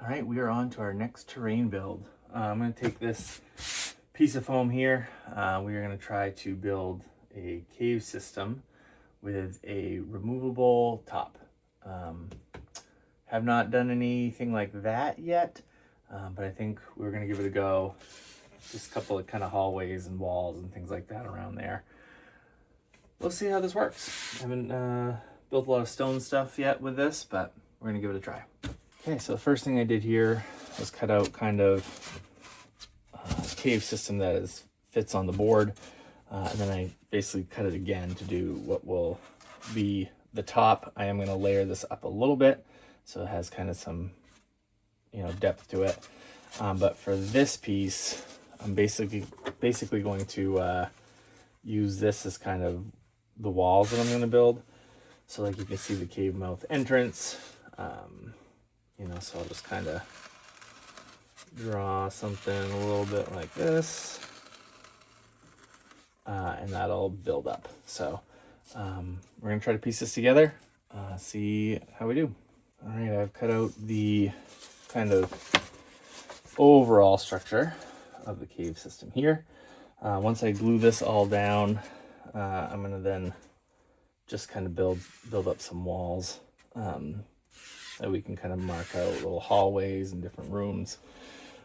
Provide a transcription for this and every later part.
All right, we are on to our next terrain build. I'm going to take this piece of foam here. We are going to try to build a cave system with a removable top. Have not done anything like that yet, but I think we're going to give it a go. Just a couple of kind of hallways and walls and things like that around there. We'll see how this works. I haven't built a lot of stone stuff yet with this, but we're going to give it a try. Okay, so the first thing I did here was cut out kind of a cave system that fits on the board. And then I basically cut it again to do what will be the top. I am going to layer this up a little bit so it has kind of some, depth to it. But for this piece, I'm basically going to use this as kind of the walls that I'm going to build. So like you can see the cave mouth entrance. So I'll just kind of draw something a little bit like this, and that'll build up. So we're gonna try to piece this together, see how we do. All right, I've cut out the kind of overall structure of the cave system here. Once I glue this all down, I'm gonna then just kind of build up some walls. That we can kind of mark out little hallways and different rooms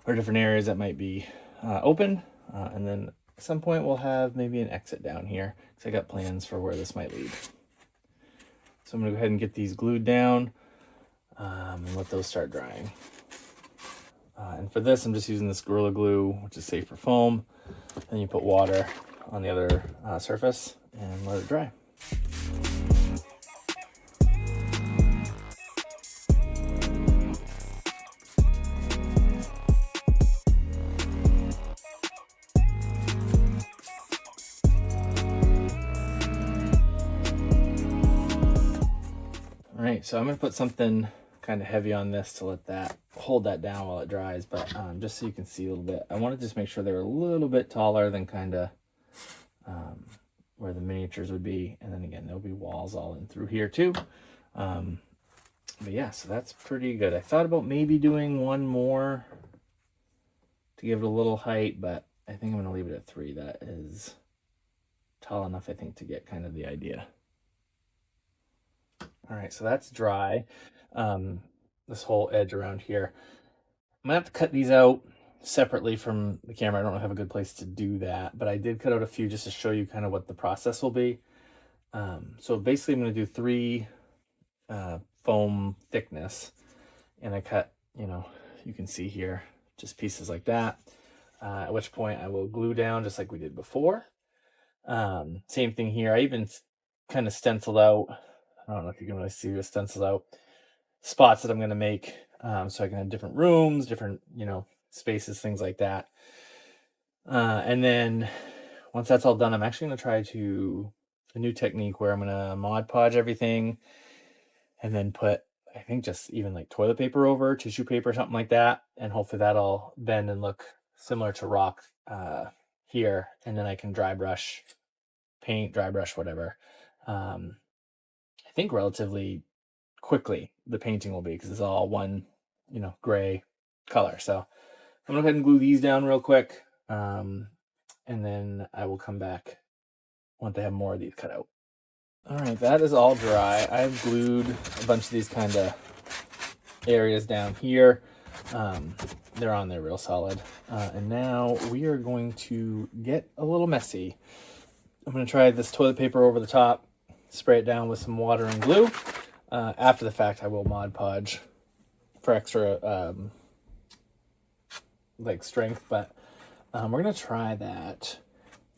or different areas that might be open. And then at some point we'll have maybe an exit down here because I got plans for where this might lead. So I'm gonna go ahead and get these glued down and let those start drying. And for this, I'm just using this Gorilla Glue, which is safe for foam. Then you put water on the other surface and let it dry. All right, so I'm gonna put something kind of heavy on this to hold that down while it dries, but just so you can see a little bit, I want to just make sure they're a little bit taller than kind of where the miniatures would be. And then again, there'll be walls all in through here too. But yeah, so that's pretty good. I thought about maybe doing one more to give it a little height, but I think I'm gonna leave it at 3. That is tall enough, I think, to get kind of the idea. All right, so that's dry. This whole edge around here. I'm gonna have to cut these out separately from the camera. I don't have a good place to do that, but I did cut out a few just to show you kind of what the process will be. So basically I'm gonna do 3 foam thickness, and I cut, you can see here, just pieces like that, at which point I will glue down just like we did before. Same thing here. I even kind of stenciled out, I don't know if you can really see the stenciled out spots that I'm going to make, so I can have different rooms, different, spaces, things like that. And then once that's all done, I'm actually going to try a new technique where I'm going to Mod Podge everything and then put, I think, just even like toilet paper over, tissue paper, something like that. And hopefully that'll bend and look similar to rock here. And then I can dry brush, paint, dry brush, whatever. I think relatively quickly the painting will be, because it's all one, gray color. So I'm gonna go ahead and glue these down real quick. And then I will come back once I have more of these cut out. All right, that is all dry. I've glued a bunch of these kind of areas down here. They're on there real solid. And now we are going to get a little messy. I'm gonna try this toilet paper over the top, spray it down with some water and glue. After the fact, I will Mod Podge for extra strength, but we're gonna try that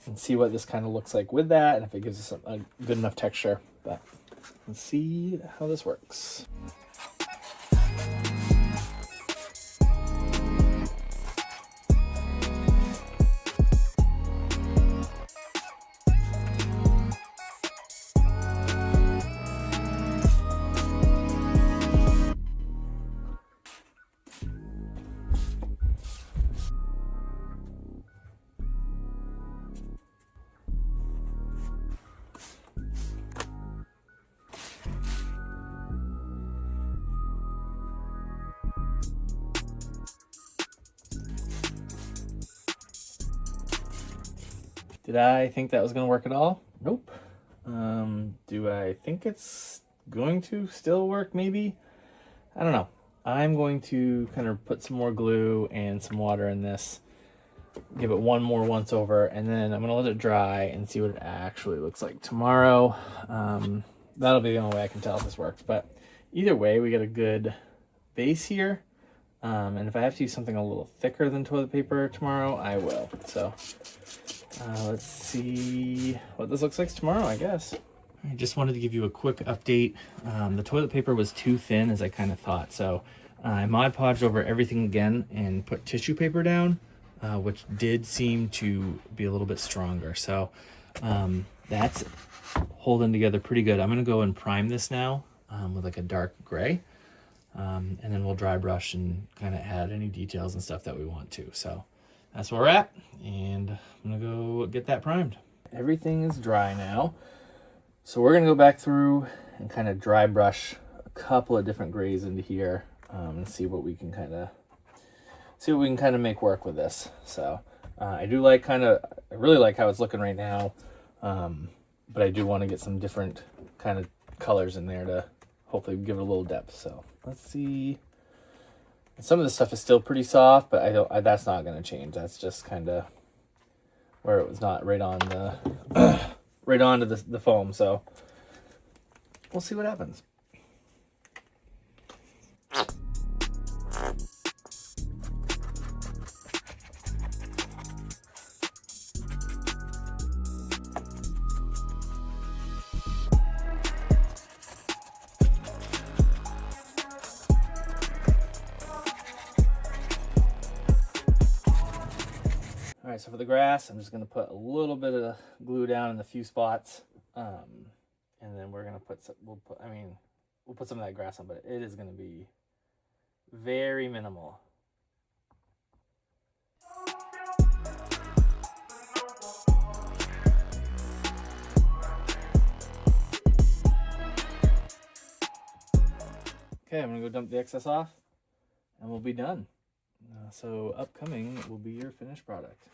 and see what this kind of looks like with that, and if it gives us a good enough texture. But let's see how this works. Did I think that was going to work at all? Nope. Do I think it's going to still work? Maybe. I don't know. I'm going to kind of put some more glue and some water in this, give it one more once over, and then I'm going to let it dry and see what it actually looks like tomorrow. That'll be the only way I can tell if this works. But either way, we get a good base here. And if I have to use something a little thicker than toilet paper tomorrow, I will. So let's see what this looks like tomorrow, I guess. I just wanted to give you a quick update. The toilet paper was too thin, as I kind of thought. So I Mod Podged over everything again and put tissue paper down, which did seem to be a little bit stronger. So that's holding together pretty good. I'm going to go and prime this now with like a dark gray. And then we'll dry brush and kind of add any details and stuff that we want to. So that's where we're at, and I'm gonna go get that primed. Everything is dry now, so we're gonna go back through and kind of dry brush a couple of different grays into here and see what we can kind of make work with this. So I really like how it's looking right now, but I do want to get some different kind of colors in there to hopefully give it a little depth. So let's see. Some of the stuff is still pretty soft, but that's not going to change. That's just kind of where it was not right on the right onto the foam. So we'll see what happens. All right, so for the grass, I'm just going to put a little bit of glue down in a few spots, and then we're going to we'll put some of that grass on, but it is going to be very minimal. Okay, I'm going to go dump the excess off, and we'll be done. So upcoming will be your finished product.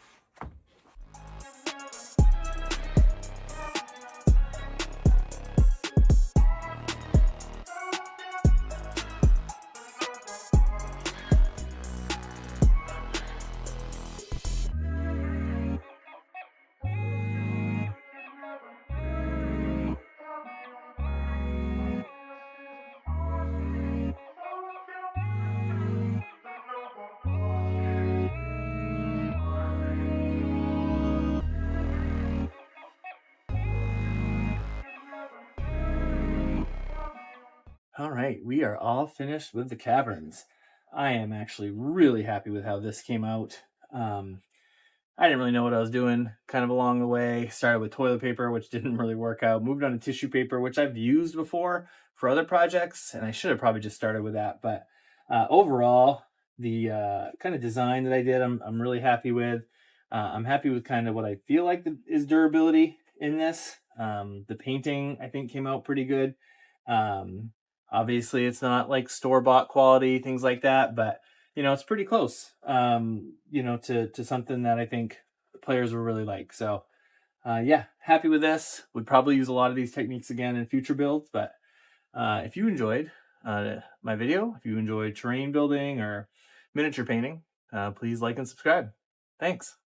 All right, we are all finished with the caverns. I am actually really happy with how this came out. I didn't really know what I was doing kind of along the way. Started with toilet paper, which didn't really work out. Moved on to tissue paper, which I've used before for other projects, and I should have probably just started with that. But overall, the kind of design that I did, I'm really happy with. I'm happy with kind of what I feel like is durability in this. The painting, I think, came out pretty good. Obviously, it's not like store-bought quality, things like that, but it's pretty close, to something that I think players will really like. So, yeah, happy with this. Would probably use a lot of these techniques again in future builds, but if you enjoyed my video, if you enjoyed terrain building or miniature painting, please like and subscribe. Thanks.